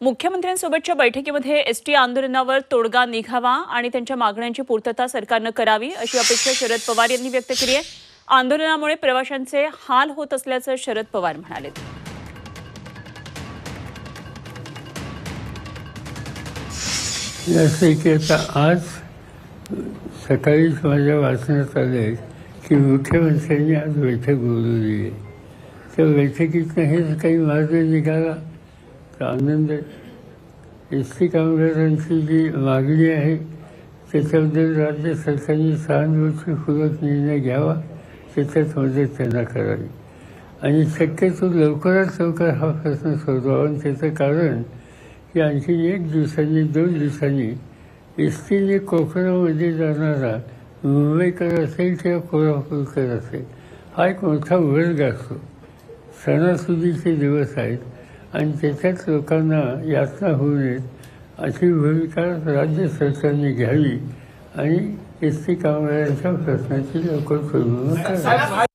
मुख्यमंत्र्यांसोबतच्या बैठकीमध्ये एसटी आंदोलनावर तोडगा निघावा आणि त्यांच्या मागण्यांची पूर्तता सरकारनं करावी अशी अपेक्षा शरद पवार यांनी व्यक्त केली आहे। आंदोलनामुळे प्रवाशांचे हाल होत असल्याचं शरद पवार म्हणाले। आज सकाळीच माझ्या वाचनात आले की मुख्यमंत्र्यांनी आज बैठक बोलवली आहे। त्या बैठकीतनं हे काही मार्ग निघाला तर आनंद आहे। एसटी कामगारांची जी मागणी आहे त्याच्याबद्दल राज्य सरकारने सहानुभूतीपूर्वक निर्णय घ्यावा, त्याच्यात मदत त्यांना करावी आणि शक्यतो लवकरात लवकर हा प्रश्न सोडवावा। आणि त्याचं कारण की आणखी 1 दिवसांनी 2 दिवसांनी एस टीने कोकणामध्ये जाणारा मुंबईकर असेल किंवा कोल्हापूरकर असेल, हा एक मोठा वर्ग असतो। सणासुदीचे दिवस आहेत आणि त्याच्यात लोकांना यातना होऊ नयेत अशी भूमिका राज्य सरकारने घ्यावी आणि एस टी कामगारांच्या प्रश्नाची लवकर सोडवणूक करावी।